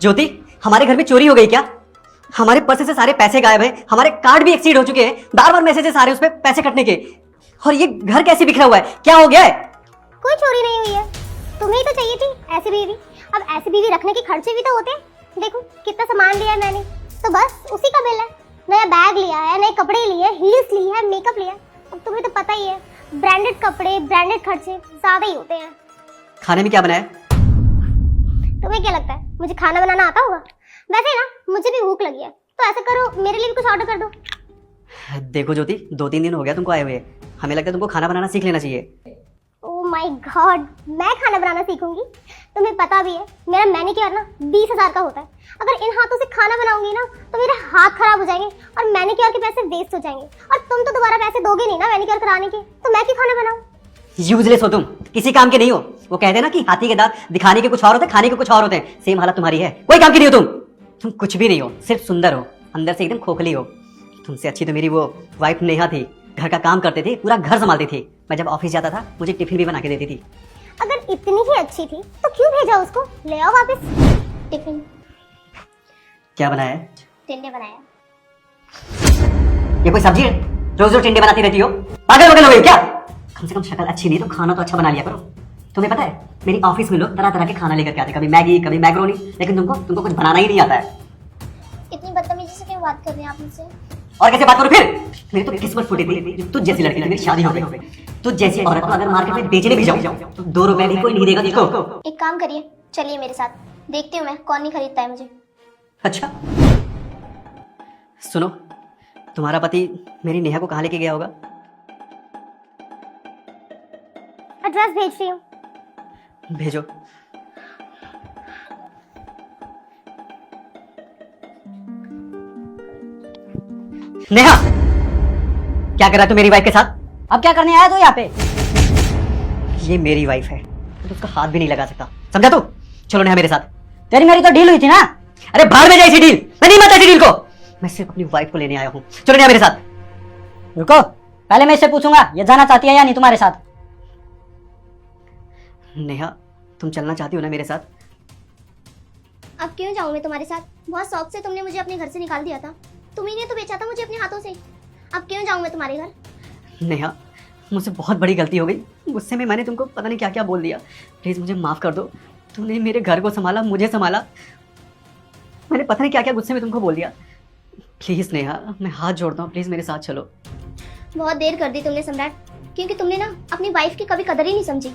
ज्योति, हमारे घर में चोरी हो गई क्या? हमारे पर्स से सारे पैसे गायब हैं, हमारे कार्ड भी एक्सीड हो चुके हैं, बार बार मैसेजेस आ रहे हैं उस पे पैसे कटने के। और ये घर कैसे बिखरा हुआ है? क्या हो गया है? कोई चोरी नहीं हुई है, तुम्हें ही तो चाहिए थी ऐसी बीवी। अब ऐसी बीवी रखने के खर्चे भी तो होते हैं। देखो कितना सामान लिया है मैंने, तो बस उसी का बिल है। नया बैग लिया है, नए कपड़े लिए, हील्स ली है, मेकअप लिया है। अब तुम्हें तो पता ही है, ब्रांडेड कपड़े ब्रांडेड खर्चे ज्यादा ही होते हैं। खाने में क्या बनाया? तुम्हें क्या लगता है मुझे खाना बनाना आता होगा? वैसे ना मुझे भी भूख लगी है, तो ऐसा करो मेरे लिए भी कुछ ऑर्डर कर दो। देखो ज्योति, 2-3 दिन हो गया तुमको आए हुए, हमें लगता है तुमको खाना बनाना सीख लेना चाहिए। ओह माय गॉड, मैं खाना बनाना सीखूंगी? तुम्हें पता भी है मेरा मैनिक्योर ना 20,000 का होता है। अगर इन हाथों से खाना बनाऊंगी ना तो मेरे हाथ खराब हो जाएंगे और मैनिक्योर के पैसे वेस्ट हो जाएंगे। और तुम तो दोबारा पैसे दोगे नहीं ना मैनिक्योर कराने के, तो मैं क्यों खाना बनाऊं? यूजलेस हो तुम, किसी काम के नहीं हो। वो कहते हैं ना कि हाथी के दांत दिखाने के कुछ और होते हैं, खाने के कुछ और होते हैं। सेम हालत तुम्हारी है, कोई काम की नहीं हो तुम कुछ भी नहीं हो, सिर्फ सुंदर हो, अंदर से एकदम खोखली हो। तुमसे अच्छी तो मेरी वो वाइफ नेहा थी, घर का काम करती थी, पूरा घर संभालती थी। मैं जब ऑफिस जाता था मुझे टिफिन भी बना के देती थी। अगर इतनी ही अच्छी थी तो क्यों भेजा उसको? ले आओ वापस टिफिन। क्या बनाया है? टिंडे बनाया। ये कोई सब्जी है? रोज रोज टिंडे बनाती रहती हो, पागल वगल हो गई क्या? कम से कम शक्ल अच्छी नहीं तो खाना तो अच्छा बना लिया करो। तुम्हें पता है मेरी ऑफिस में लोग तरह तरह के खाना लेकर के आते, कभी मैगी कभी मैक्रोनी, लेकिन तुमको कुछ बनाना ही नहीं आता है। इतनी बदतमीजी से क्यों बात कर रहे हैं आप मुझसे? और कैसे बात करो फिर? मेरी तो किस्मत फूटी थी, तुझ जैसी लड़की से मेरी शादी हो गई। तुझ जैसी औरत को अगर मार्केट में बेचने भी जाऊं तो 2 रुपए भी कोई नहीं देगा तुझको। एक काम करिए, चलिए मेरे साथ, देखती हूँ मैं कौन नहीं खरीदता है मुझे। अच्छा सुनो, तुम्हारा पति मेरी नेहा को कहाँ लेके गया होगा? एड्रेस भेज रही हूँ। भेजो। नेहा, क्या कर रहा है तू मेरी वाइफ के साथ? अब क्या करने आया तू यहाँ पे? ये मेरी वाइफ है, तो उसका हाथ भी नहीं लगा सकता, समझा तू? चलो नेहा मेरे साथ। तेरी मेरी तो डील हुई थी ना। अरे बाहर में जाए इसी डील, मैं नहीं मानता इसी डील को। मैं सिर्फ अपनी वाइफ को लेने आया हूँ, चलो नेहा मेरे साथ। रुको, पहले मैं इससे पूछूंगा ये जाना चाहती है या नहीं तुम्हारे साथ। नेहा, तुम चलना चाहती हो ना मेरे साथ? अब क्यों जाऊँ मैं तुम्हारे साथ? बहुत शौक से तुमने मुझे अपने घर से निकाल दिया था, तुम्ही ने तो बेचा था मुझे अपने हाथों से। अब क्यों जाऊँ मैं तुम्हारे घर? नेहा, मुझसे बहुत बड़ी गलती हो गई, गुस्से में मैंने तुमको पता नहीं क्या क्या बोल दिया। प्लीज मुझे माफ कर दो। तुमने मेरे घर को संभाला, मुझे संभाला, मैंने पता नहीं क्या क्या गुस्से में तुमको बोल दिया। प्लीज नेहा, मैं हाथ जोड़ता हूँ, प्लीज मेरे साथ चलो। बहुत देर कर दी तुमने सम्राट, क्योंकि तुमने ना अपनी वाइफ की कभी कदर ही नहीं समझी।